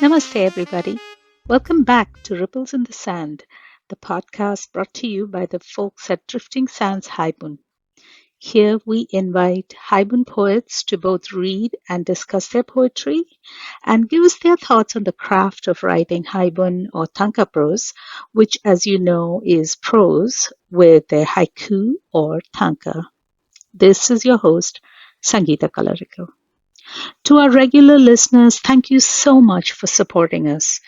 Namaste, everybody. Welcome back to Ripples in the Sand, the podcast brought to you by the folks at Drifting Sands Haibun. Here we invite Haibun poets to both read and discuss their poetry and give us their thoughts on the craft of writing Haibun or tanka prose, which, as you know, is prose with a haiku or tanka. This is your host, Sangita Kalariko. To our regular listeners, thank you so much for supporting us.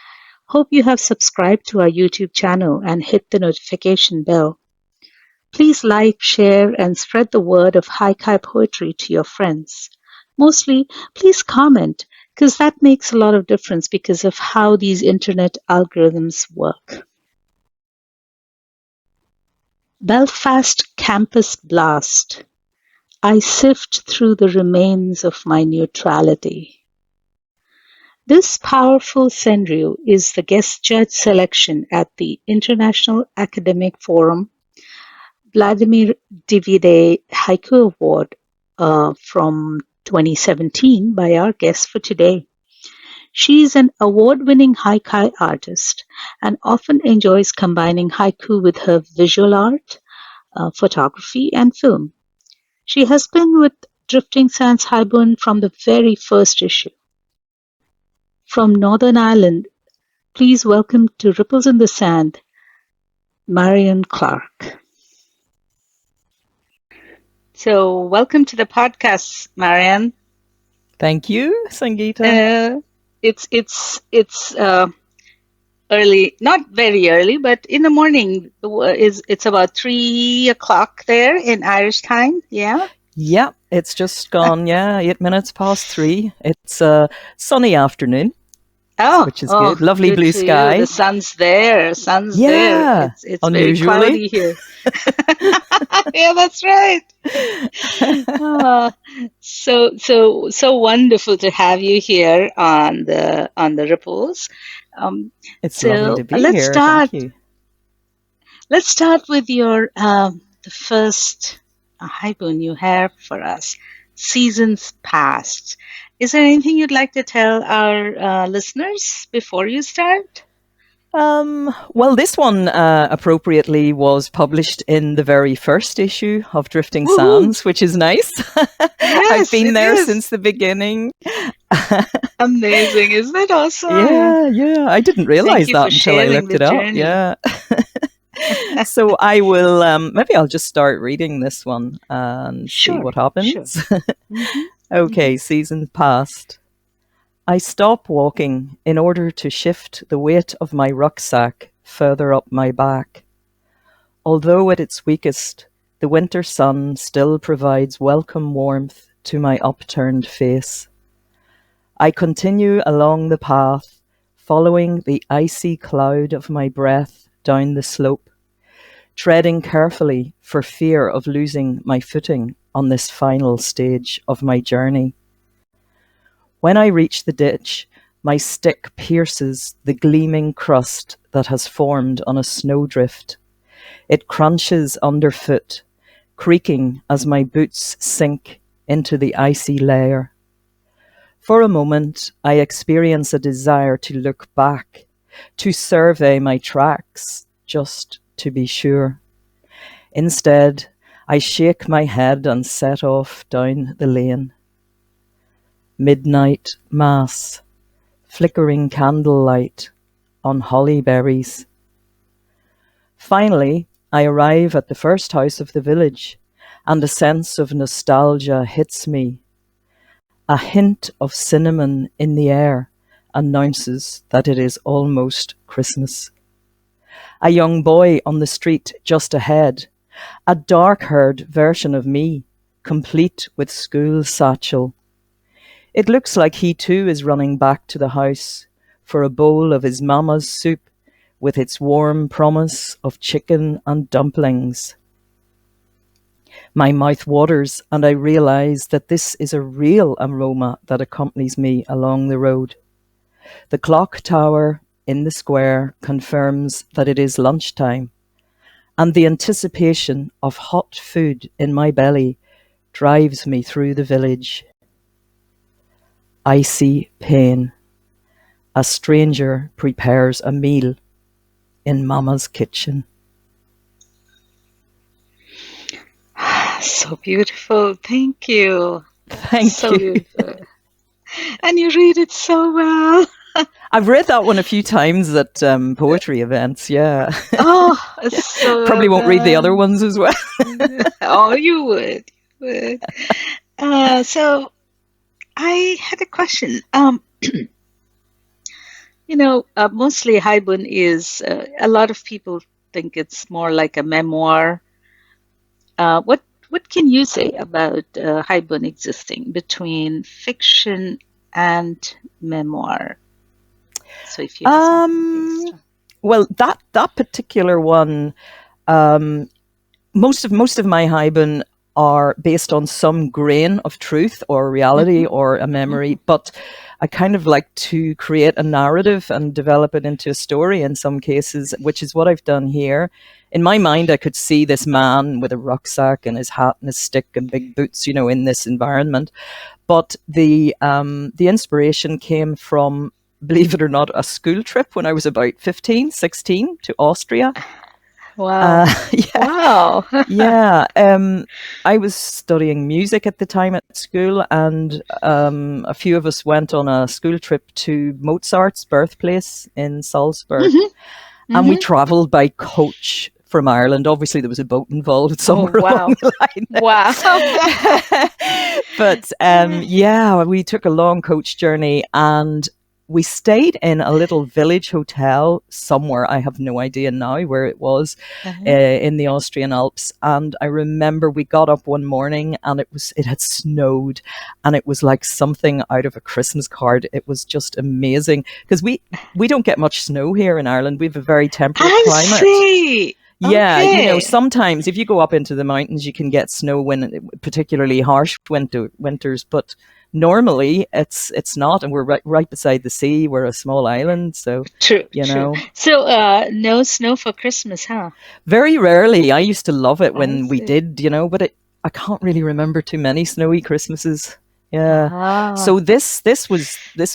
Hope you have subscribed to our YouTube channel and hit the notification bell. Please like, share, and spread the word of haiku poetry to your friends. Mostly, please comment, because that makes a lot of difference because of how these internet algorithms work. Belfast Campus Blast. I sift through the remains of my neutrality. This powerful scenario is the guest judge selection at the International Academic Forum Vladimir Divide Haiku Award from 2017 by our guest for today. She is an award-winning haiku artist and often enjoys combining haiku with her visual art, photography, and film. She has been with Drifting Sands Haibun from the very first issue. From Northern Ireland, please welcome to Ripples in the Sand, Marion Clarke. So, welcome to the podcast, Marion. Thank you, Sangita. It's early, not very early, but in the morning. It's about 3 o'clock there in Irish time. Yeah. Yeah, it's just gone. 8 minutes past 3. It's a sunny afternoon. Which is good. Lovely blue sky. The sun's there. There. It's unusually very cloudy here. Yeah, that's right. So wonderful to have you here on the Ripples. It's lovely to be here. Thank you. Let's start with your the first haibun you have for us. Seasons Past. Is there anything you'd like to tell our listeners before you start? Well, this one appropriately was published in the very first issue of Drifting Sands, which is nice. Yes, I've been there since the beginning. Amazing. Isn't that awesome? Yeah. I didn't realize that until I looked it up. Yeah. So I will, maybe I'll just start reading this one and see what happens. Sure. Mm-hmm. Okay, Seasons Past. I stop walking in order to shift the weight of my rucksack further up my back. Although at its weakest, the winter sun still provides welcome warmth to my upturned face. I continue along the path, following the icy cloud of my breath down the slope, treading carefully for fear of losing my footing on this final stage of my journey. When I reach the ditch, my stick pierces the gleaming crust that has formed on a snowdrift. It crunches underfoot, creaking as my boots sink into the icy layer. For a moment, I experience a desire to look back, to survey my tracks, just to be sure. Instead, I shake my head and set off down the lane. Midnight Mass, flickering candlelight on holly berries. Finally, I arrive at the first house of the village, and a sense of nostalgia hits me. A hint of cinnamon in the air announces that it is almost Christmas. A young boy on the street just ahead, a dark-haired version of me, complete with school satchel. It looks like he too is running back to the house for a bowl of his mama's soup with its warm promise of chicken and dumplings. My mouth waters and I realize that this is a real aroma that accompanies me along the road. The clock tower in the square confirms that it is lunchtime, and the anticipation of hot food in my belly drives me through the village. Icy pain, A stranger prepares a meal in Mama's kitchen. So beautiful. Thank you. Thank So you. beautiful. And you read it so well. I've read that one a few times at poetry events, yeah. Oh, it's so Probably well won't read the other done. ones as well. Oh, you would. You would. So I had a question. Mostly Haibun is, a lot of people think it's more like a memoir. What can you say about Haibun existing between fiction and memoir? So if you have something based on. Well, that particular one, um, most of my Haibun are based on some grain of truth or reality Mhm, or a memory, mhm. but I kind of like to create a narrative and develop it into a story in some cases, which is what I've done here. In my mind, I could see this man with a rucksack and his hat and his stick and big boots, in this environment. But the inspiration came from, believe it or not, a school trip when I was about 15, 16 to Austria. Wow. Yeah, Wow. yeah. I was studying music at the time at school, and a few of us went on a school trip to Mozart's birthplace in Salzburg, Mhm, and we mhm. travelled by coach from Ireland. Obviously, there was a boat involved Oh, somewhere along wow. the line Wow. there. But yeah, we took a long coach journey, and we stayed in a little village hotel somewhere. I have no idea now where it was, Uh-huh. in the Austrian Alps. And I remember we got up one morning and it had snowed, and it was like something out of a Christmas card. It was just amazing because we don't get much snow here in Ireland. We have a very temperate I climate. see. Yeah, Okay. sometimes if you go up into the mountains, you can get snow when particularly harsh winters, but normally it's not, and we're right beside the sea. We're a small island, so True, you true. know, So, no snow for Christmas, huh? very rarely. I used to love it I when we see. did, but I can't really remember too many snowy Christmases. Yeah. So Ah. this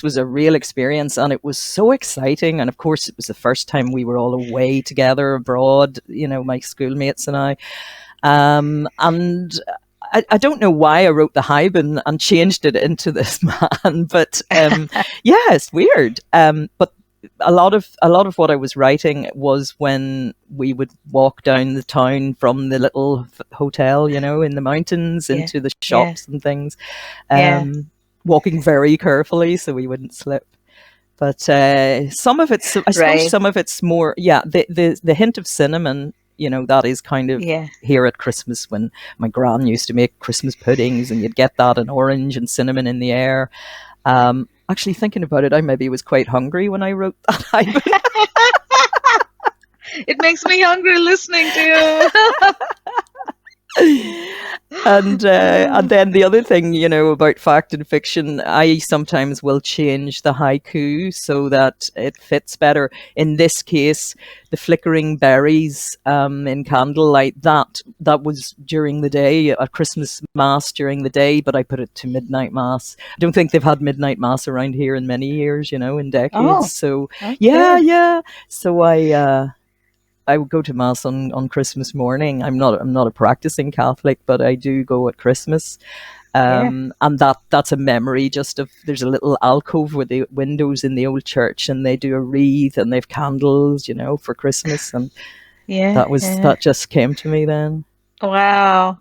was a real experience, and it was so exciting. And of course, it was the first time we were all away together abroad. My schoolmates and I. And I don't know why I wrote the Haibun and changed it into this man, but yeah, it's weird. But a lot of what I was writing was when we would walk down the town from the little hotel, in the mountains Yeah, into the yeah, shops and things, yeah. walking very carefully so we wouldn't slip. But some of it's, I suppose, Right. some of it's more, yeah. The hint of cinnamon, that is kind of Yeah. here at Christmas when my gran used to make Christmas puddings, and you'd get that and orange and cinnamon in the air. Actually, thinking about it, I maybe was quite hungry when I wrote that. It makes me hungry listening to you. And then the other thing, about fact and fiction, I sometimes will change the haiku so that it fits better. In this case, the flickering berries in candlelight, that was during the day, a Christmas mass during the day, but I put it to midnight mass. I don't think they've had midnight mass around here in many years, in decades. Oh, So yeah, okay. yeah. So I would go to mass on Christmas morning. I'm not a practicing Catholic, but I do go at Christmas. Yeah. And that's a memory just of, there's a little alcove with the windows in the old church, and they do a wreath and they've candles, for Christmas, and Yeah, that yeah. just came to me then. Wow.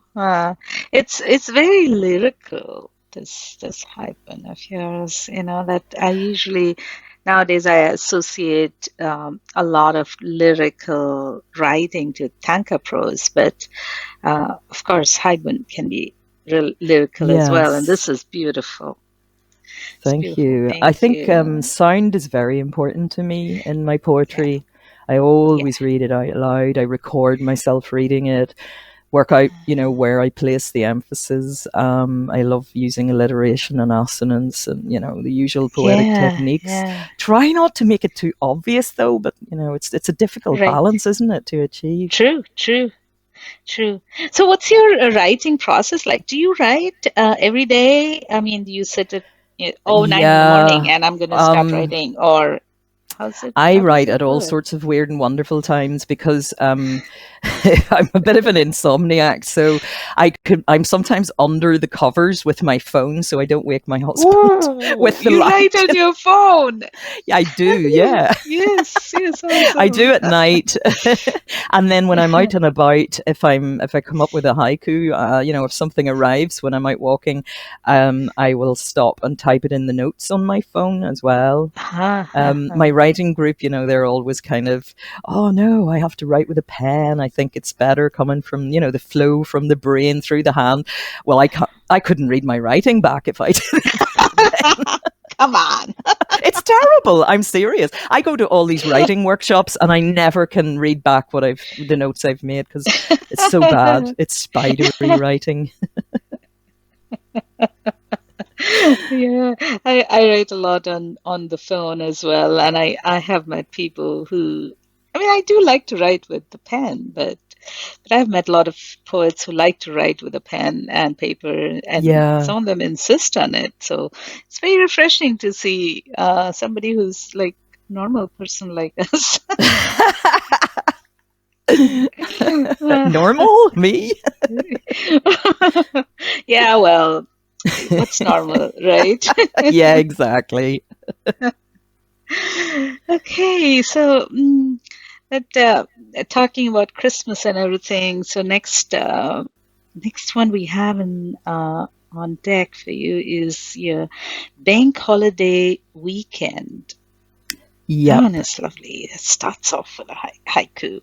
It's very lyrical, this hyphen of yours, that I usually nowadays I associate a lot of lyrical writing to tanka prose, but of course hyphen can be real lyrical as well, and Yes. this is beautiful. It's Thank beautiful. you. I Thank think you. sound is very important to me in my Yeah, poetry. I yeah. always read it out loud. I record myself reading it, work out, where I place the emphasis. I love using alliteration and assonance and, the usual poetic Yeah, techniques. yeah. Try not to make it too obvious though, but it's a difficult Right. balance, isn't it, to achieve? True, true. True. So, what's your writing process like? Do you write every day? I mean, do you sit Oh, 9 in the morning, Yeah. and I'm going to start Um, writing, or how's it? I How does write it at all work? sorts of weird and wonderful times because I'm a bit of an insomniac, so I'm sometimes under the covers with my phone, so I don't wake my husband Oh, with the you write light. on your phone. Yeah, I do. Yeah, Yes, yes, I do awesome. at night, and then when I'm out and about, if I come up with a haiku, if something arrives when I'm out walking, I will stop and type it in the notes on my phone as well. Ha, ha, My ha. writing group, they're always kind of, oh no, I have to write with a pen. I think it's better coming from, the flow from the brain through the hand. Well, I couldn't read my writing back if I did it that way. Come on. It's terrible. I'm serious. I go to all these writing workshops and I never can read back the notes I've made because it's so bad. It's spidery writing. Yeah, I write a lot on the phone as well, and I have met people who, I mean, I do like to write with the pen, but I've met a lot of poets who like to write with a pen and paper, and Yeah. some of them insist on it. So it's very refreshing to see somebody who's like a normal person like us. Normal? Me? Yeah, well, what's normal, right? Yeah, exactly. Okay, so that talking about Christmas and everything. So next one we have on deck for you is your bank holiday weekend. That one Yep. is lovely. It starts off with a haiku.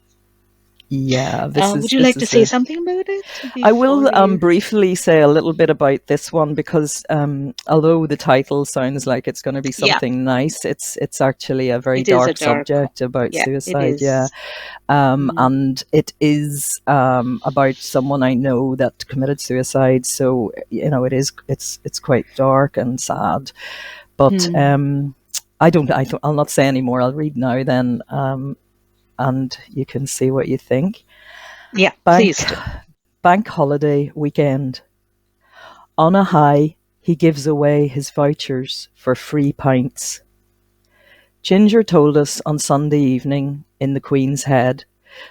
Yeah, this Would is you this like to is say a something about it I before will we? briefly say a little bit about this one because although the title sounds like it's going to be Yeah, something nice, it's actually a very it is a dark dark. subject about Yeah, it suicide. Yeah, is. Mm, and it is about someone I know that committed suicide. So it's quite dark and sad. But mm. I'll not say any more. I'll read now then, and you can see what you think. Yeah, Bank please do. Bank holiday weekend. On a high, he gives away his vouchers for free pints. Ginger told us on Sunday evening in the Queen's Head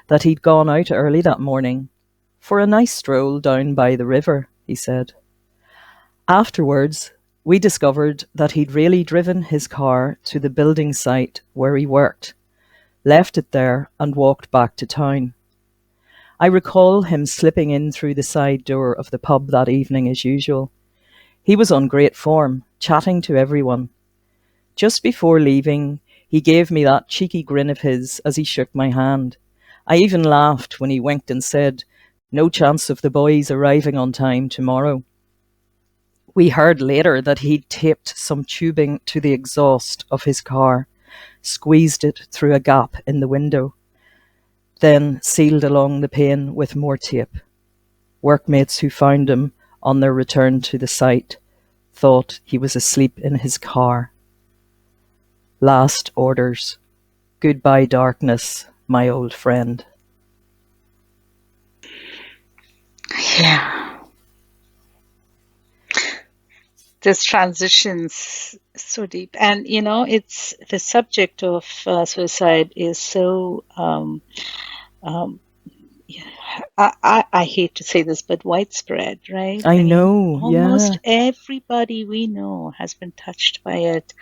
that he'd gone out early that morning for a nice stroll down by the river, he said. Afterwards, we discovered that he'd really driven his car to the building site where he worked, left it there, and walked back to town. I recall him slipping in through the side door of the pub that evening as usual. He was on great form, chatting to everyone. Just before leaving, he gave me that cheeky grin of his as he shook my hand. I even laughed when he winked and said, "No chance of the boys arriving on time tomorrow." We heard later that he'd taped some tubing to the exhaust of his car, squeezed it through a gap in the window, then sealed along the pane with more tape. Workmates who found him on their return to the site thought he was asleep in his car. Last orders. Goodbye, darkness, my old friend. Yeah. This transitions so deep, and it's the subject of suicide is so yeah, I hate to say this, but widespread, right? I I mean, know, almost yeah. everybody we know has been touched by it,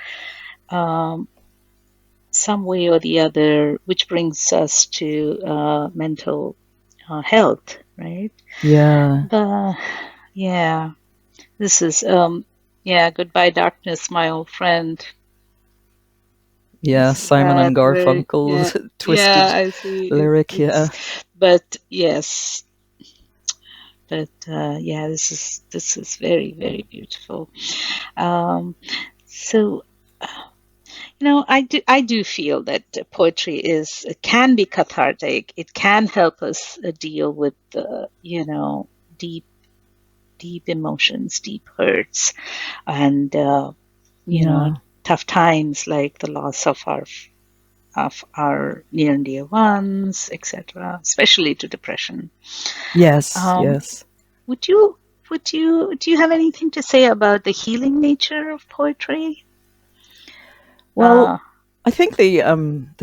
um, some way or the other, which brings us to mental health, right? Yeah. But yeah, this is yeah, goodbye darkness, my old friend. Yeah, This is Simon and that very, yeah, Garfunkel's yeah, twisted I see. lyric, It's, yeah. but yes, but yeah, this is very, very beautiful. Um, so I do feel that poetry can be cathartic. It can help us deal with deep deep emotions, deep hurts, and Yeah. tough times like the loss of our near and dear ones, etc., especially to depression. Yes, Um, yes. would you? do you have anything to say about the healing nature of poetry? Well, Uh, I think the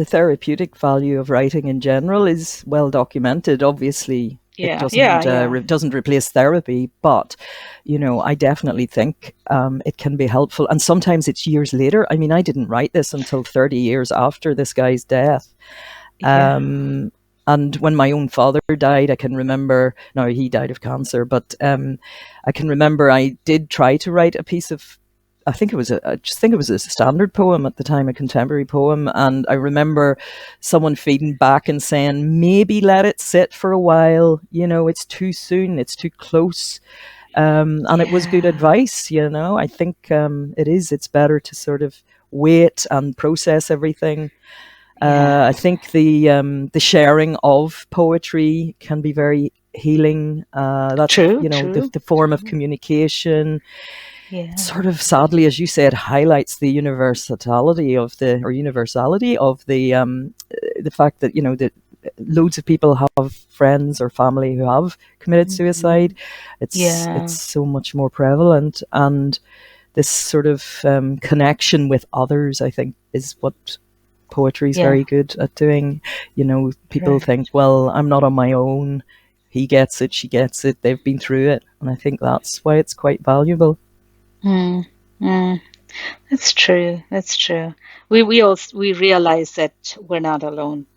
therapeutic value of writing in general is well documented. Obviously, it yeah, yeah, yeah, doesn't replace therapy, but I definitely think it can be helpful. And sometimes it's years later. I mean, I didn't write this until 30 years after this guy's death. yeah. And when my own father died, I can remember. No, he died of cancer, but I can remember I did try to write a piece of. I just think it was a standard poem at the time, a contemporary poem, and I remember someone feeding back and saying, "Maybe let it sit for a while. It's too soon. It's too close." And it was good Yeah, advice. I think it is. It's better to sort of wait and process everything. yeah. I think the sharing of poetry can be very healing. That's True, the, true, the form of true. communication. Yeah. Sort of sadly, as you said, highlights the universality of the fact that that loads of people have friends or family who have committed suicide. Mhm. It's Yeah, so much more prevalent, and this sort of connection with others, I think, is what poetry is yeah, very good at doing. People right. think, well, I'm not on my own. He gets it, she gets it, they've been through it. And I think that's why it's quite valuable. Mm, mm. That's true. That's true. We realize that we're not alone.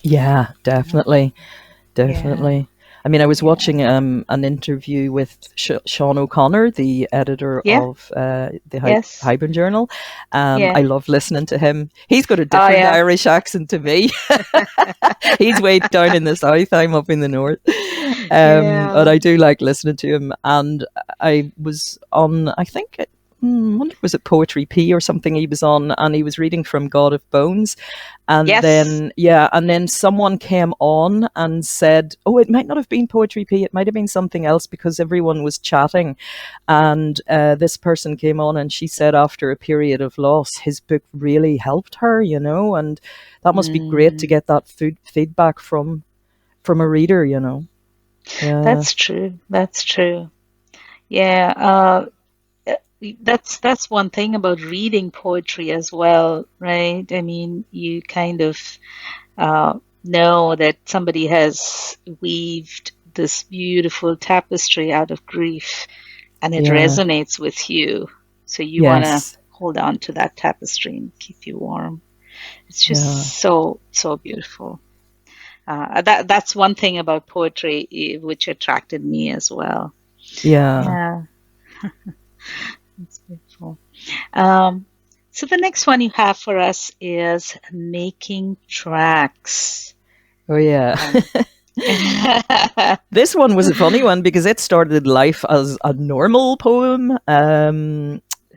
Yeah, Yeah, definitely. yeah, Definitely. I mean, I was yeah. watching an interview with Sean O'Connor, the editor Yeah, of the yes, Haibun Journal. yeah. I love listening to him. He's got a Oh, different yeah. Irish accent to me. He's way down in the south. I'm up in the north. But Yeah. I do like listening to him. And I was on, I think, wonder was it Poetry P or something he was on, and he was reading from God of Bones. And Yes. then, yeah, and then someone came on and said, oh, it might not have been Poetry P, it might have been something else, because everyone was chatting. And this person came on and she said after a period of loss, his book really helped her, and that must be great to Mm, get that feedback from a reader, Yeah. that's true. That's true. Yeah. That's one thing about reading poetry as well, right? I mean, you kind of know that somebody has weaved this beautiful tapestry out of grief and it Yeah. resonates with you. So you want to Yes. hold on to that tapestry and keep you warm. It's just Yeah. so beautiful. That's one thing about poetry which attracted me as well. Yeah. Yeah, it's beautiful. Um, so the next one you have for us is making tracks. Oh, yeah. Um, This one was a funny one because it started life as a normal poem.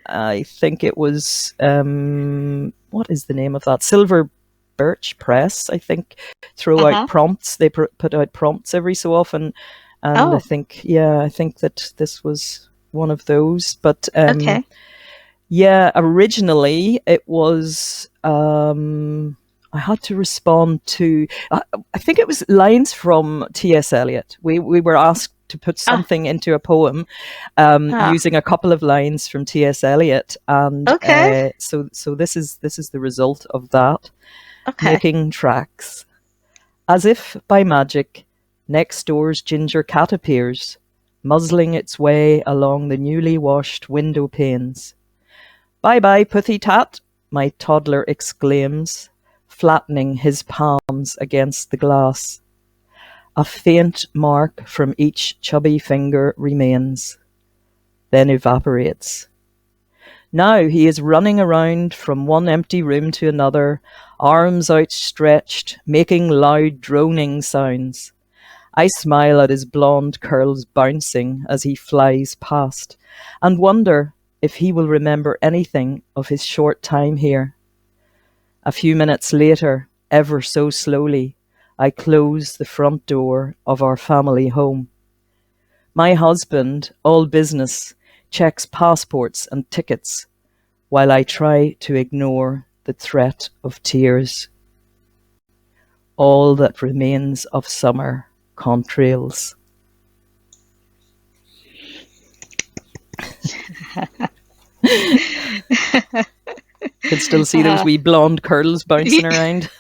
I think it was, what is the name of that? Silver Birch Press, I think, throw out uh-huh. prompts. They put out prompts every so often. And Oh, I think that this was one of those. But okay. yeah, originally it was. I had to respond to. I think it was lines from T.S. Eliot. We were asked to put Ah, something into a poem ah, using a couple of lines from T.S. Eliot, and okay, so this is the result of that. okay. Making tracks, as if by magic, next door's ginger cat appears, muzzling its way along the newly washed window panes. Bye bye, putty tat, my toddler exclaims, flattening his palms against the glass. A faint mark from each chubby finger remains, then evaporates. Now he is running around from one empty room to another, arms outstretched, making loud droning sounds. I smile at his blonde curls bouncing as he flies past, and wonder if he will remember anything of his short time here. A few minutes later, ever so slowly, I close the front door of our family home. My husband, all business, checks passports and tickets while I try to ignore the threat of tears. All that remains of summer contrails. Can still see those wee blonde curls bouncing around.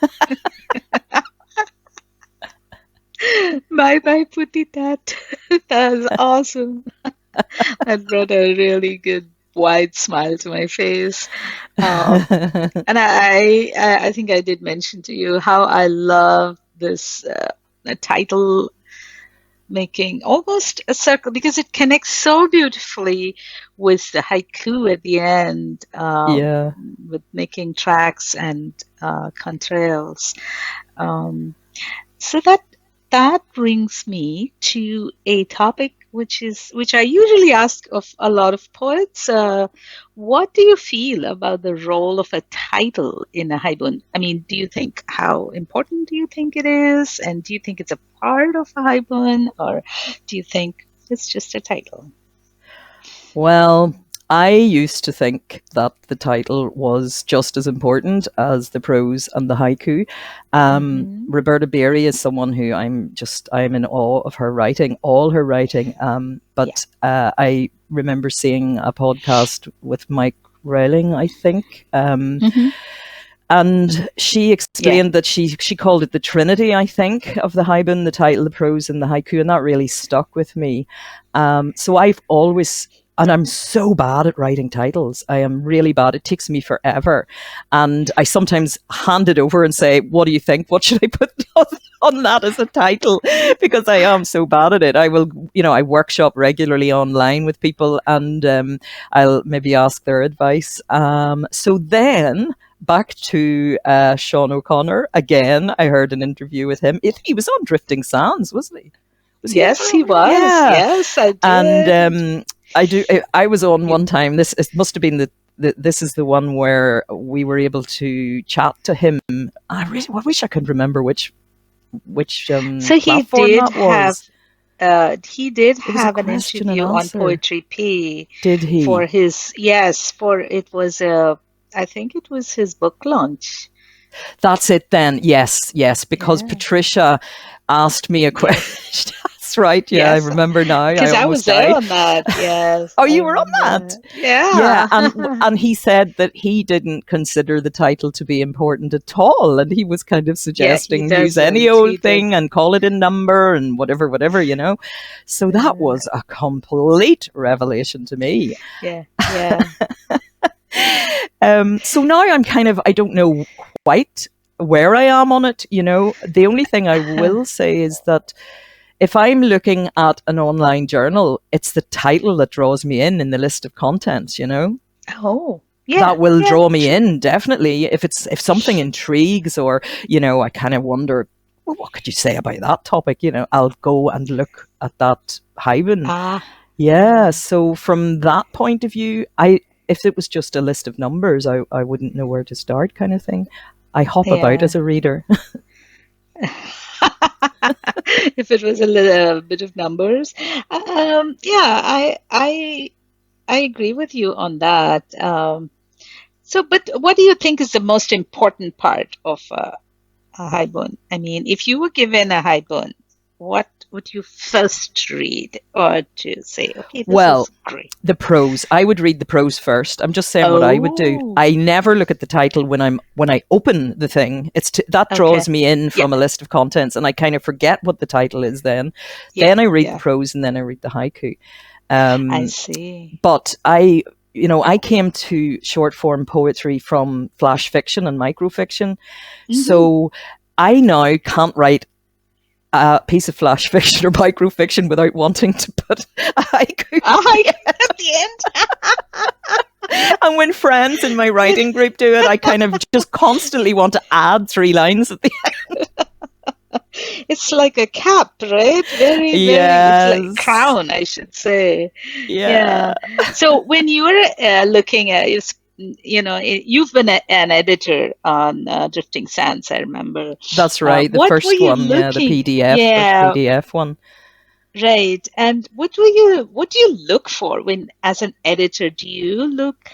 Bye bye, Putty Tat. That was awesome. That brought a really good wide smile to my face. And I think I did mention to you how I love this title making almost a circle because it connects so beautifully with the haiku at the end, Yeah. with making tracks and contrails. Um, so that brings me to a topic which I usually ask of a lot of poets. What do you feel about the role of a title in a haibun? I mean, how important do you think it is? And do you think it's a part of a haibun, or do you think it's just a title? Well, I used to think that the title was just as important as the prose and the haiku. Mm-hmm. Roberta Beery is someone who I'm in awe of her writing, all her writing. Yeah. I remember seeing a podcast with Mike Rowling, I think. Mm-hmm. And she Yeah. explained that she called it the Trinity, I think, of the haibun, the title, the prose, and the haiku, and that really stuck with me. So I've always, and I'm so bad at writing titles. I am really bad. It takes me forever, and I sometimes hand it over and say, "What do you think? What should I put on that as a title?" Because I am so bad at it. I will, I workshop regularly online with people, and I'll maybe ask their advice. So then back to Sean O'Connor again. I heard an interview with him. He was on Drifting Sands, wasn't he? Was he Yes, ever he on? was. Yeah. Yes, I And did. I was on one time. It must have been this is the one where we were able to chat to him. I wish I could remember which So platform that was. he did It was a have an question and interview on answer. Poetry P Did for he? his, yes, for it was I think it was his book launch. That's it then. Yes, because Yeah. Patricia asked me a Yes. question. That's right. Yeah, I Yes. remember now. I Because I was almost there died. on that. Yes, Oh, I you were on that? remember. Yeah, Yeah. and he said that he didn't consider the title to be important at all, and he was kind of Yeah, he suggesting use any doesn't. old He thing doesn't. and call it a number and whatever. So that Uh, was a complete revelation to me. yeah, yeah. So now I don't know quite where I am on it. The only thing I will say is that if I'm looking at an online journal, it's the title that draws me in the list of contents. Oh, yeah, That will yeah, draw me true. in, definitely. If something intrigues, or I kind of wonder, well, what could you say about that topic? I'll go and look at that haven. Ah, Yeah, so from that point of view, if it was just a list of numbers, I wouldn't know where to start, kind of thing. I hop about yeah. as a reader. If it was a little bit of numbers, yeah, I agree with you on that. But what do you think is the most important part of a haibun? I mean, if you were given a haibun, what would you first read or to say, okay, this Well, is great? the prose. I would read the prose first. I'm just saying what I would do. Oh, I never look at the title when I open the thing. That draws okay. me in Yeah, from a list of contents, and I kind of forget what the title is. yeah, Then I read the yeah. prose, and then I read the haiku. I Um, see. but I came to short form poetry from flash fiction and microfiction, Hmm. so I now can't write a piece of flash fiction or microfiction without wanting to put a haiku. Oh, at the end. And when friends in my writing group do it, I kind of just constantly want to add 3 lines at the It's like a cap, right? Very, very, it's like Yes. crown, I should say. Yeah. Yeah. So when you were looking at, you've been an editor on Drifting Sands, I remember. That's right. The What were first you one, yeah, the looking? PDF, first Yeah, PDF one. right. And what do you look for when, as an editor, do you look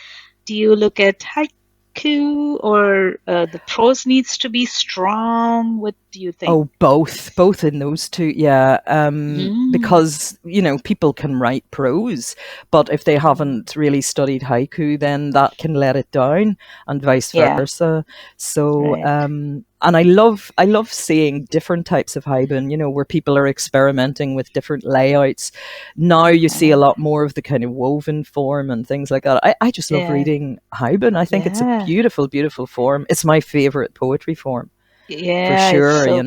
at haiku? haiku, or the prose needs to be strong? What do you think? Oh, both in those two, yeah. Mm, Because people can write prose, but if they haven't really studied haiku, then that can let it down, and vice yeah, versa. So, right. and I love seeing different types of haibun. Where people are experimenting with different layouts. Now you see a Uh-huh. lot more of the kind of woven form and things like that. I just love Yeah, reading haibun. I think it's a yeah, beautiful, beautiful form. It's my favorite poetry form. For yeah. It's sure, so.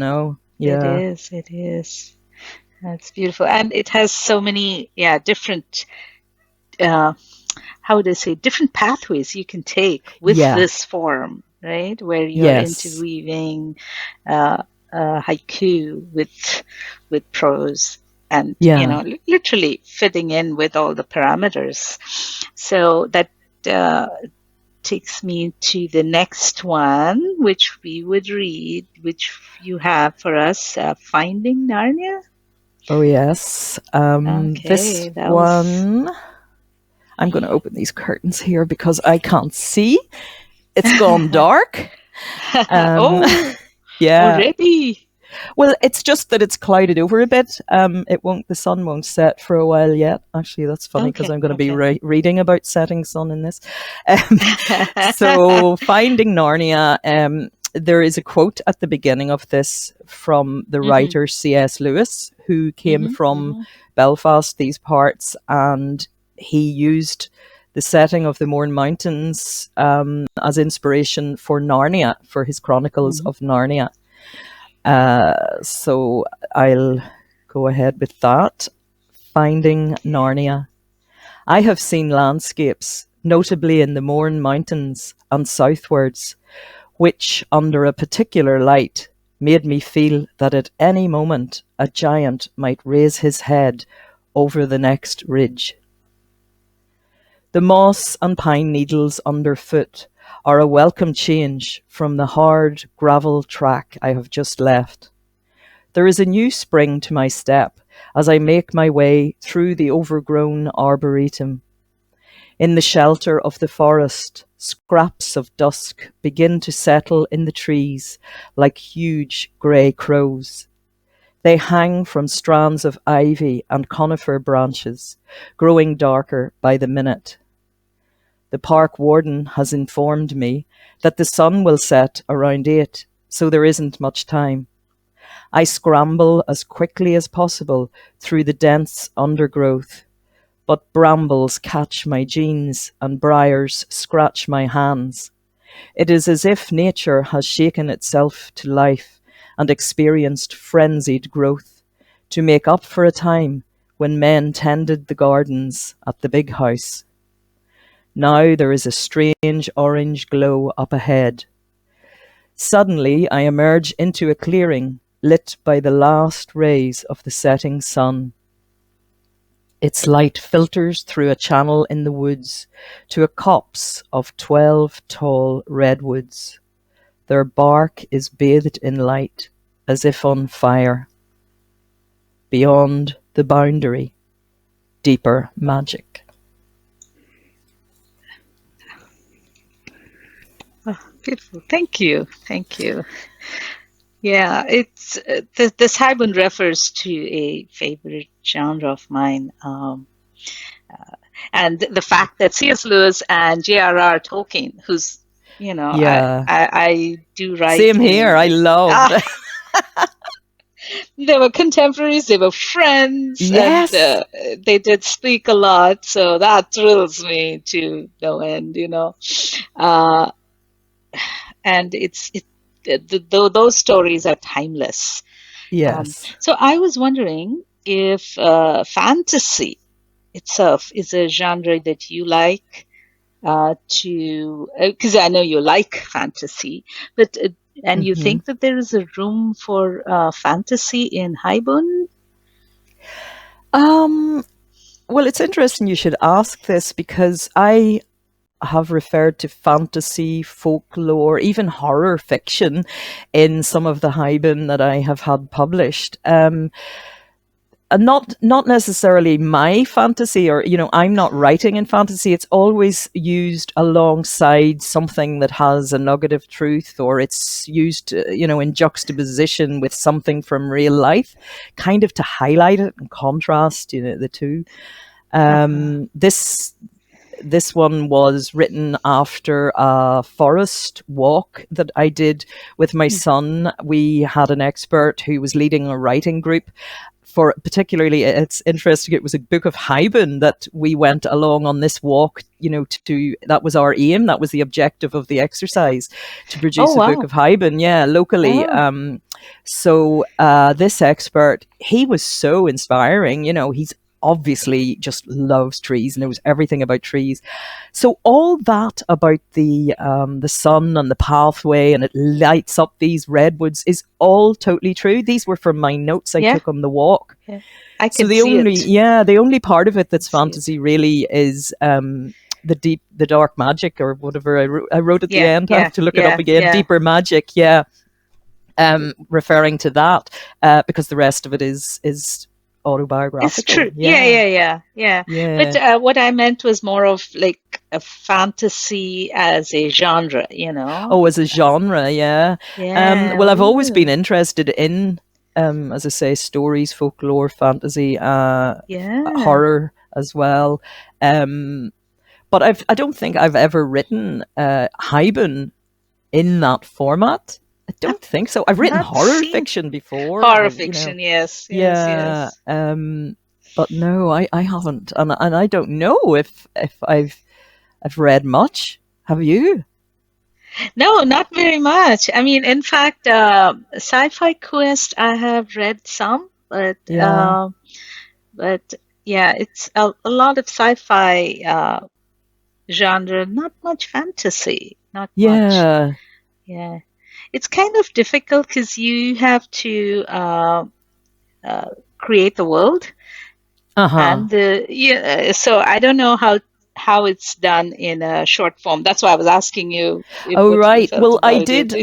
It Yeah. is. It is. That's beautiful, and it has so many, yeah, different. Uh, how would I say, different pathways you can take with Yeah. this form, right? Where you're Yes. interweaving uh, haiku with prose, and Yeah. literally fitting in with all the parameters. So that uh, takes me to the next one, which we would read, which you have for us, Finding Narnia. Oh, yes. This Okay, that was. one, I'm going to open these curtains here because I can't see. It's gone dark. Um, Oh, yeah. already. Well, it's just that it's clouded over a bit. The sun won't set for a while yet. Actually, that's funny because Okay, I'm going to be okay. reading about setting sun in this. Um, so, Finding Narnia. There is a quote at the beginning of this from the Mhm, writer C.S. Lewis, who came mhm, from mhm, Belfast, these parts, and he used the setting of the Mourne Mountains as inspiration for Narnia, for his Chronicles mhm. of Narnia. So I'll go ahead with that. Finding Okay. Narnia. I have seen landscapes, notably in the Mourne Mountains and southwards, which, under a particular light, made me feel that at any moment a giant might raise his head over the next ridge. The moss and pine needles underfoot are a welcome change from the hard gravel track I have just left. There is a new spring to my step as I make my way through the overgrown arboretum. In the shelter of the forest, scraps of dusk begin to settle in the trees like huge grey crows. They hang from strands of ivy and conifer branches, growing darker by the minute. The park warden has informed me that the sun will set around 8, so there isn't much time. I scramble as quickly as possible through the dense undergrowth, but brambles catch my jeans and briars scratch my hands. It is as if nature has shaken itself to life and experienced frenzied growth to make up for a time when men tended the gardens at the big house. Now there is a strange orange glow up ahead. Suddenly I emerge into a clearing lit by the last rays of the setting sun. Its light filters through a channel in the woods to a copse of 12 tall redwoods. Their bark is bathed in light, as if on fire. Beyond the boundary, deeper magic. Oh, beautiful. Thank you. Thank you. Yeah, it's this Haibun refers to a favorite genre of mine. And the fact that C.S. Lewis and J.R.R. Tolkien, who's, Yeah. I do write Same here. I in, love. ah, they were contemporaries, they were friends, and Yes. they did speak a lot. So that thrills me to no end, Uh, and those stories are timeless. Yes. So I was wondering if fantasy itself is a genre that you like to, because I know you like fantasy, but and you hmm think that there is a room for fantasy in Haibun? Um, well, it's interesting you should ask this because I have referred to fantasy, folklore, even horror fiction in some of the Haibun that I have had published. not necessarily my fantasy, or I'm not writing in fantasy. It's always used alongside something that has a nugget of truth, or it's used in juxtaposition with something from real life, kind of to highlight it and contrast the two. This one was written after a forest walk that I did with my son. We had an expert who was leading a writing group. For particularly, it's interesting, it was a book of Haibun that we went along on this walk, that was our aim, that was the objective of the exercise, to produce a book of Haibun, locally. So this expert, he was so inspiring, he's obviously just loves trees, knows everything about trees. So all that about the sun and the pathway, and it lights up these redwoods, is all totally true. These were from my notes I took on the walk. Yeah. I can see it. The only part of it that's fantasy really is the dark magic, or whatever I wrote at the end. I have to look it up again. Deeper magic, referring to that, because the rest of it is autobiographical. It's true. Yeah. But what I meant was more of like a fantasy as a genre, Oh, as a genre, yeah. Well, I've always been interested in, as I say, stories, folklore, fantasy, horror as well. But I don't think I've ever written Haibun in that format. I don't think so. I've written horror fiction before. Horror fiction, yes. But no, I haven't, and I don't know if I've read much. Have you? No, not very much. I mean, in fact, Sci-Fi Quest I have read some, but it's a lot of sci-fi genre, not much fantasy, not much. Yeah. It's kind of difficult because you have to create the world, and so I don't know how it's done in a short form. That's why I was asking you. Oh, right. Well, I did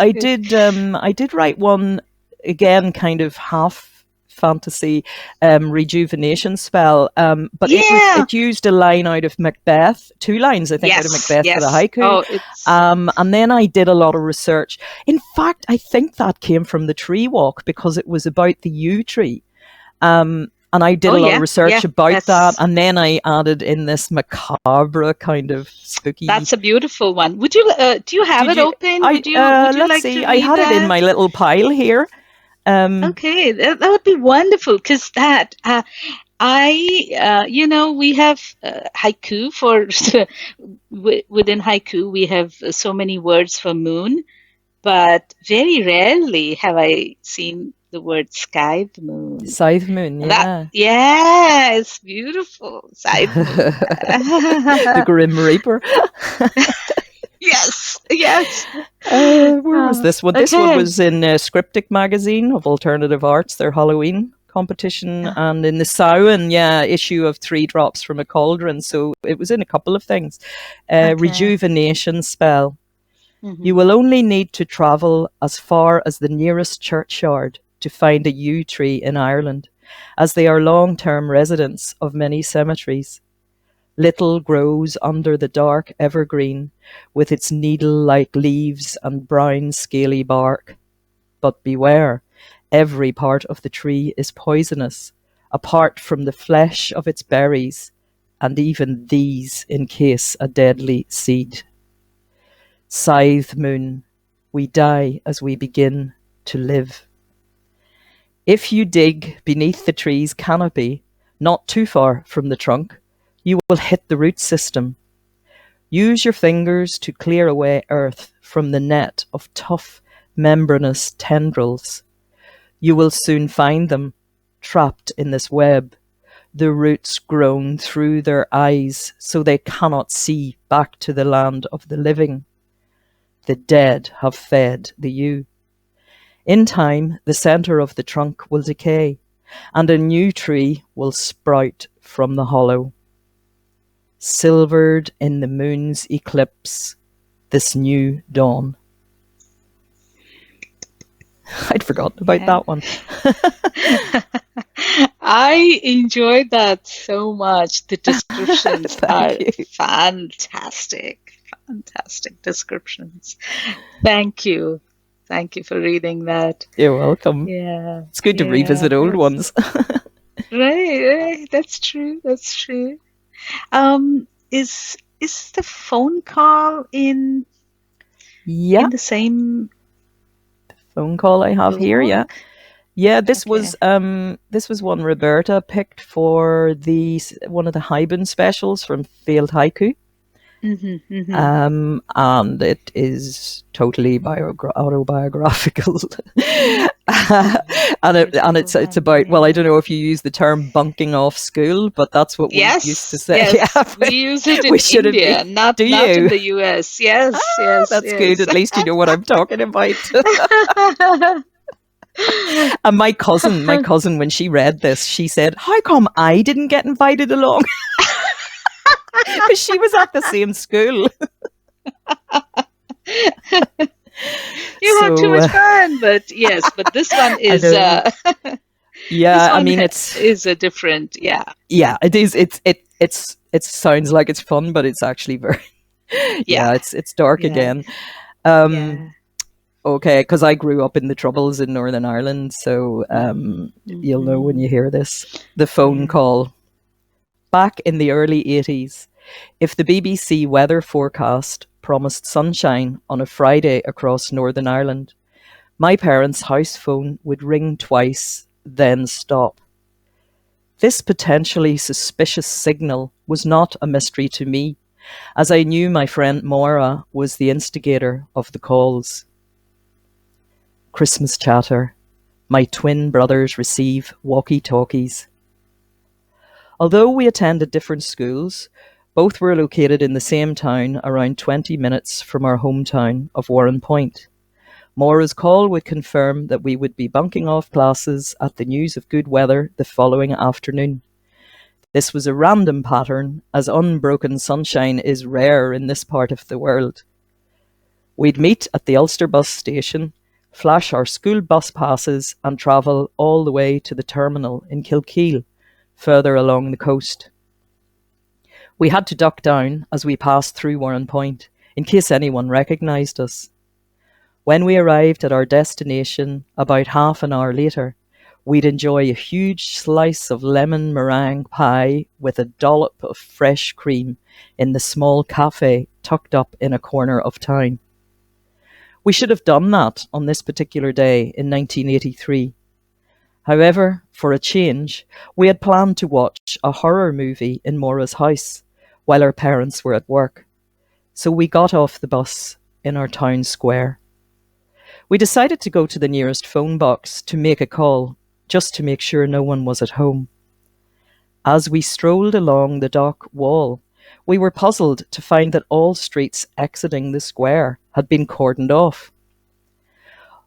write one, again, kind of half fantasy, rejuvenation spell, but it used a line out of Macbeth, 2 lines I think out of Macbeth for the haiku. And then I did a lot of research. In fact, I think that came from the tree walk, because it was about the yew tree, and I did a lot of research about that, and then I added in this macabre kind of spooky. That's a beautiful one. Would you do you have it open? Would you let's see, I had it in my little pile here. Okay, that would be wonderful, because that we have haiku for within haiku we have so many words for moon, but very rarely have I seen the word scythe moon. Scythe moon, yeah. It's beautiful. Scythe moon. The Grim Reaper. Yes. Where was this one? This one was in Scriptic magazine of alternative arts, their Halloween competition, and in the Samhain, issue of 3 Drops from a Cauldron. So it was in a couple of things. Rejuvenation spell. Mm-hmm. You will only need to travel as far as the nearest churchyard to find a yew tree in Ireland, as they are long-term residents of many cemeteries. Little grows under the dark evergreen, with its needle-like leaves and brown scaly bark. But beware, every part of the tree is poisonous, apart from the flesh of its berries, and even these encase a deadly seed. Scythe moon, we die as we begin to live. If you dig beneath the tree's canopy, not too far from the trunk, you will hit the root system. Use your fingers to clear away earth from the net of tough, membranous tendrils. You will soon find them, trapped in this web, the roots grown through their eyes so they cannot see back to the land of the living. The dead have fed the yew. In time, the centre of the trunk will decay, and a new tree will sprout from the hollow. Silvered in the moon's eclipse, this new dawn. I'd forgotten about that one. I enjoyed that so much. The descriptions are Thank you. fantastic. Fantastic descriptions. Thank you. Thank you for reading that. You're welcome. Yeah, It's good to yeah. revisit old ones. Right, right. That's true. That's true. Is the phone call Yeah, in the same phone call I have here. Yeah, book? yeah. Okay. This was one Roberta picked for the one of the Haibun specials from Failed Haiku. Mm-hmm, mm-hmm. And it is totally autobiographical. And it's about, well, I Yeah. don't know if you use the term bunking off school, but that's what we used to Yes, say. Yeah, yes. We use it we in shouldn't be. India, not Do not in you? the US. Yes, yes, That's good. yes. At least you know what I'm talking about. And my cousin, when she read this, she said, "How come I didn't get invited along?" Because she was at the same school. You have too So much fun, but yes, but this one I is know. this Yeah, I one mean, it's is a different, yeah, yeah, it is. It sounds like it's fun, but it's actually very yeah, yeah. It's dark yeah, again. Um, yeah. okay, because I grew up in the Troubles in Northern Ireland, so you'll know when Mm-hmm. you hear this. The phone Yeah. call back in the early 80s. If the BBC weather forecast promised sunshine on a Friday across Northern Ireland, my parents' house phone would ring twice, then stop. This potentially suspicious signal was not a mystery to me, as I knew my friend Maura was the instigator of the calls. Christmas chatter. My twin brothers receive walkie-talkies. Although we attended different schools, both were located in the same town around 20 minutes from our hometown of Warrenpoint. Maura's call would confirm that we would be bunking off classes at the news of good weather the following afternoon. This was a random pattern, as unbroken sunshine is rare in this part of the world. We'd meet at the Ulster bus station, flash our school bus passes, and travel all the way to the terminal in Kilkeel, further along the coast. We had to duck down as we passed through Warrenpoint, in case anyone recognised us. When we arrived at our destination about half an hour later, we'd enjoy a huge slice of lemon meringue pie with a dollop of fresh cream in the small cafe tucked up in a corner of town. We should have done that on this particular day in 1983. However, for a change, we had planned to watch a horror movie in Maura's house while our parents were at work. So we got off the bus in our town square. We decided to go to the nearest phone box to make a call, just to make sure no one was at home. As we strolled along the dock wall, we were puzzled to find that all streets exiting the square had been cordoned off.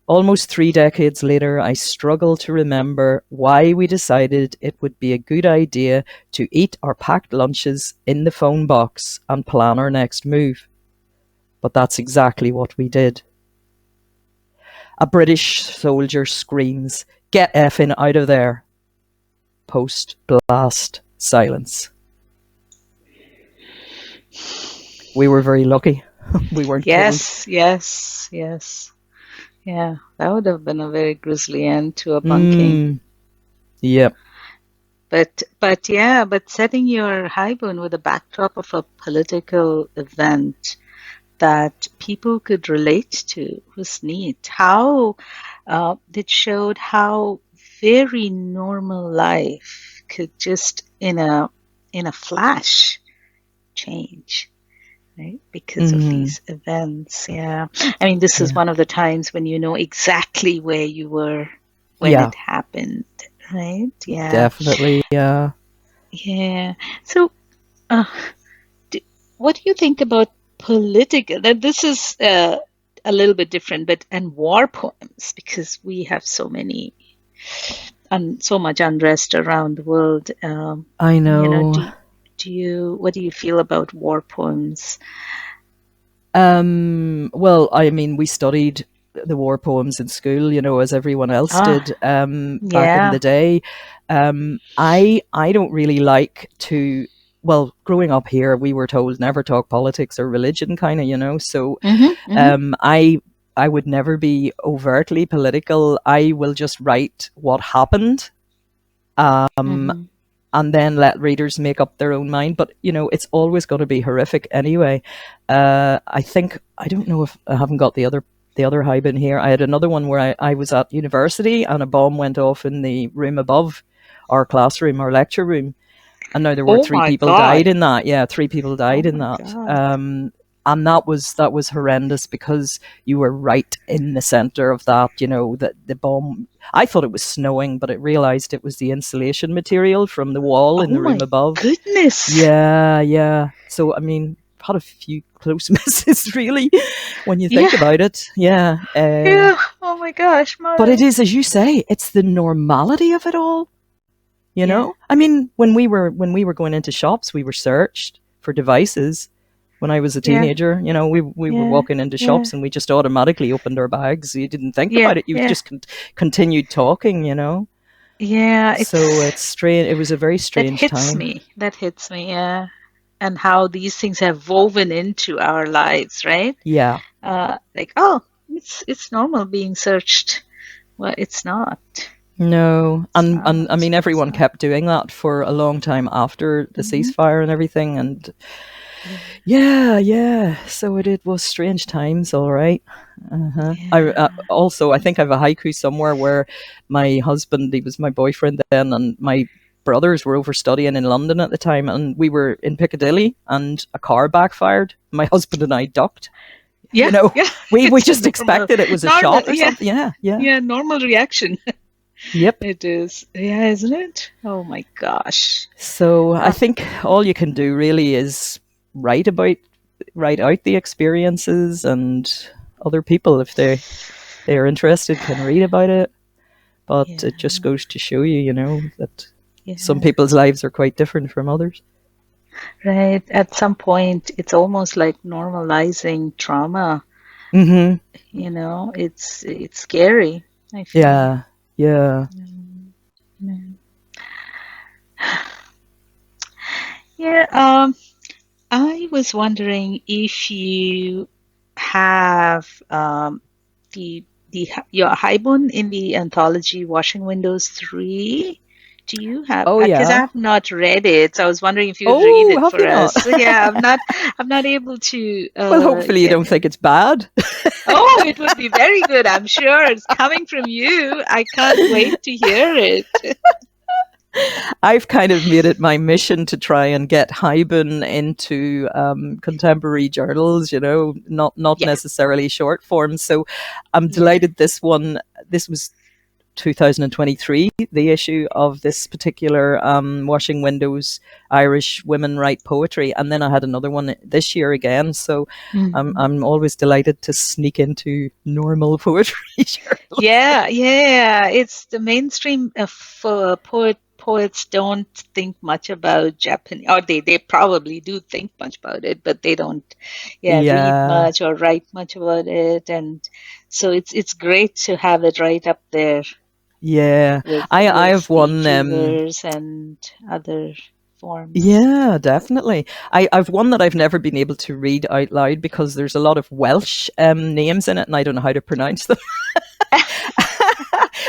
Almost 3 decades later, I struggle to remember why we decided it would be a good idea to eat our packed lunches in the phone box and plan our next move. But that's exactly what we did. A British soldier screams, "Get effing out of there!" Post-blast silence. We were very lucky. We weren't killed. Yes, yes, yes. Yeah, that would have been a very grisly end to a bunking. Yep. But yeah, but setting your haibun with a backdrop of a political event that people could relate to was neat. How it showed how very normal life could just in a flash change, right? Because of these events. Yeah. I mean, this is Yeah. one of the times when you know exactly where you were when Yeah, it happened, right? Yeah. definitely. Yeah. Yeah. So, uh, do, what do you think about political? That this is a little bit different, but and war poems because we have so many and so much unrest around the world. I You know, know. do you what do you feel about war poems? Well, I mean, we studied the war poems in school, you know, as everyone else Ah, did back in yeah. the day. I don't really like to. Well, growing up here, we were told never talk politics or religion, kind of, you know. So Mm-hmm, mm-hmm, um, I I would never be overtly political. I will just write what happened, mm-hmm. and then let readers make up their own mind. But you know, it's always going to be horrific anyway. I think I don't know if I haven't got the other Haibun here. I had another one where I was at university and a bomb went off in the room above our classroom, our lecture room, and now there were Oh three my people God. died in that. Yeah, three people Oh died in my that. God. And that was horrendous because you were right in the center of that. You know that the bomb. I thought it was snowing, but I realized it was the insulation material from the wall in Oh the room my above. goodness. Yeah, yeah. So I mean, had a few close misses, really, when you think Yeah, about it. Yeah. yeah. Oh my gosh, But it my. is, as you say, it's the normality of it all. You Yeah, know, I mean, when we were going into shops, we were searched for devices. When I was a yeah, teenager, you know, we were yeah, walking into yeah, shops and we just automatically opened our bags. You didn't think yeah, about it. You yeah, just continued talking, you know. yeah. So it's strange. It was a very That strange hits time. me. That hits me. Yeah, and how these things have woven into our lives, right? Yeah. Like, oh, it's normal being searched. Well, it's not. No, It's and I not. mean It's everyone not. kept doing that for a long time after the Hmm. ceasefire and everything, and Yeah, yeah, yeah. So it was strange times, all right. Uh-huh. yeah, Also I think I have a haiku somewhere where my husband, he was my boyfriend then, and my brothers were over studying in London at the time, and we were in Piccadilly, and a car backfired. My husband and I ducked. You yeah, know, yeah. we It's a just normal, expected it was a normal. shot or Yeah, something. Yeah, yeah. yeah, normal reaction. Yep. It is. Yeah, isn't it? Oh my gosh. So I Ah, think all you can do really is write about write out the experiences, and other people, if they are interested, can read about it. But it yeah, just goes to show you, you know, that some yeah. people's lives are quite different from others. Right. At some point, it's almost like normalizing trauma. Mm-hmm. It's scary, I feel. Yeah, yeah. Mm, mm. Yeah, I was wondering if you have your Haibun in the anthology Washing Windows 3. Do you have, Oh because I yeah. have not read it, so I was wondering if you'd read Oh, it have for you not? us. So yeah, I'm not able to Well, hopefully you get. don't think it's bad. Oh, it would be very good. I'm sure it's coming from you. I can't wait to hear it. I've kind of made it my mission to try and get Haibun into contemporary journals, you know, not Yeah. necessarily short forms. So I'm Yeah. delighted this one, this was 2023, the issue of this particular Washing Windows Irish Women Write Poetry. And then I had another one this year again. So Mhm. I'm always delighted to sneak into normal poetry journals. Yeah, yeah. It's the mainstream poets don't think much about Japanese, or they probably do think much about it, but they don't, yeah, read Yeah. much or write much about it, and so it's great to have it right up there Yeah. with I with have the one thrillers and other forms. yeah, definitely. I've one that I've never been able to read out loud because there's a lot of Welsh names in it and I don't know how to pronounce them.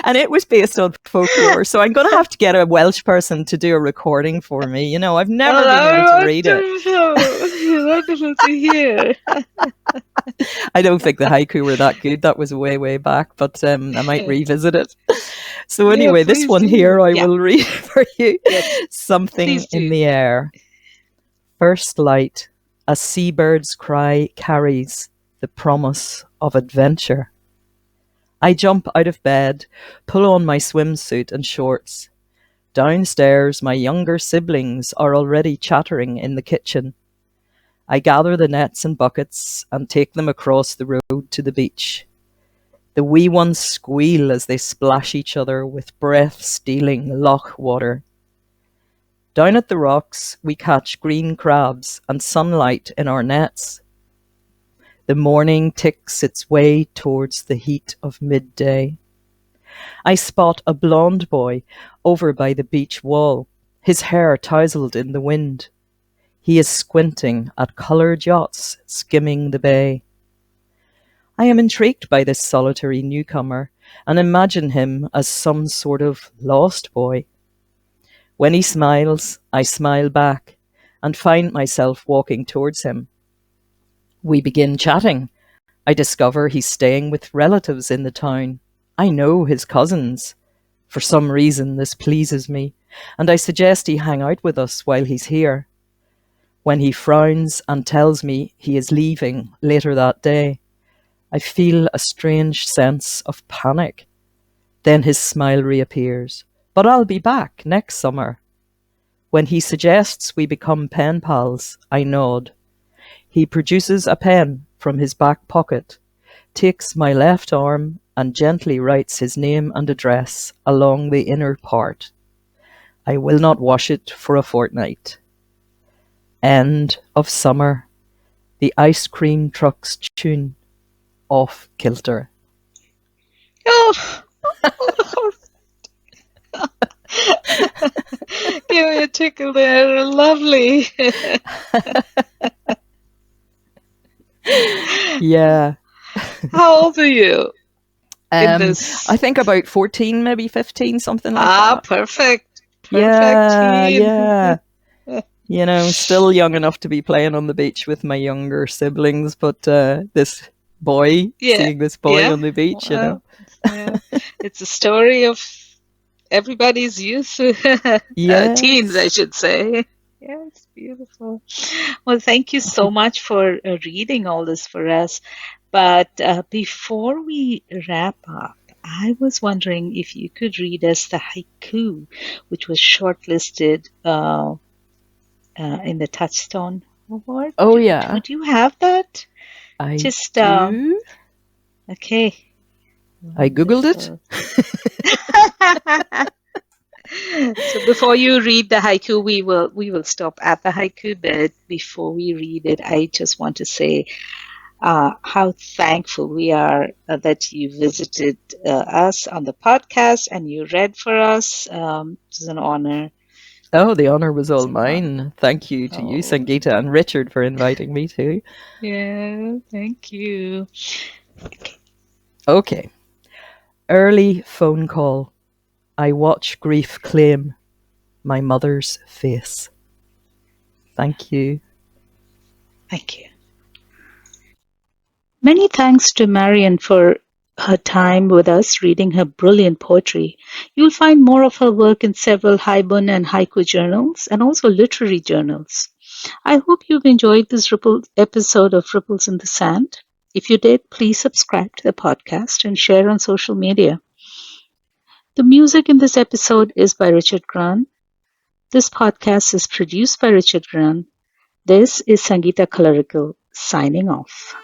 And it was based on folklore. So I'm going to have to get a Welsh person to do a recording for me. You know, I've never been able to Oh, read it. wonderful! Wonderful to hear. I don't think the haiku were that good. That was way, way back, but I might revisit it. So Yeah, anyway, this please one do. here I Yeah, will read for you. yeah, Something please in do. the air. First light, a seabird's cry carries the promise of adventure. I jump out of bed, pull on my swimsuit and shorts. Downstairs, my younger siblings are already chattering in the kitchen. I gather the nets and buckets and take them across the road to the beach. The wee ones squeal as they splash each other with breath-stealing loch water. Down at the rocks, we catch green crabs and sunlight in our nets. The morning ticks its way towards the heat of midday. I spot a blond boy over by the beach wall, his hair tousled in the wind. He is squinting at coloured yachts skimming the bay. I am intrigued by this solitary newcomer and imagine him as some sort of lost boy. When he smiles, I smile back and find myself walking towards him. We begin chatting. I discover he's staying with relatives in the town. I know his cousins. For some reason, this pleases me, and I suggest he hang out with us while he's here. When he frowns and tells me he is leaving later that day, I feel a strange sense of panic. Then his smile reappears. But I'll be back next summer. When he suggests we become pen pals, I nod. He produces a pen from his back pocket, takes my left arm and gently writes his name and address along the inner part. I will not wash it for a fortnight. End of summer. The ice cream trucks tune off kilter. Oh, give me a tickle there. Lovely. Yeah. How old are you in this? I think about 14, maybe 15, something like that. Perfect. Yeah, teen. yeah. You know, still young enough to be playing on the beach with my younger siblings, but this boy, seeing this boy on the beach, you know. Yeah. It's a story of everybody's youth, Yes. teens, I should say. Yeah, it's beautiful. Well, thank you so much for reading all this for us. But before we wrap up, I was wondering if you could read us the haiku, which was shortlisted in the Touchstone Award. Oh, yeah. Would you have that? I Just do. Okay. I Googled it. So before you read the haiku, we will stop at the haiku, but before we read it, I just want to say how thankful we are that you visited us on the podcast and you read for us. It was an honor. Oh, the honor was all mine. Thank you to you, Sangita, and Richard for inviting me too. Yeah, thank you. Okay. Early phone call. I watch grief claim my mother's face. Thank you. Thank you. Many thanks to Marion for her time with us reading her brilliant poetry. You'll find more of her work in several Haibun and Haiku journals and also literary journals. I hope you've enjoyed this episode of Ripples in the Sand. If you did, please subscribe to the podcast and share on social media. The music in this episode is by Richard Grant. This podcast is produced by Richard Grant. This is Sangita Colorical signing off.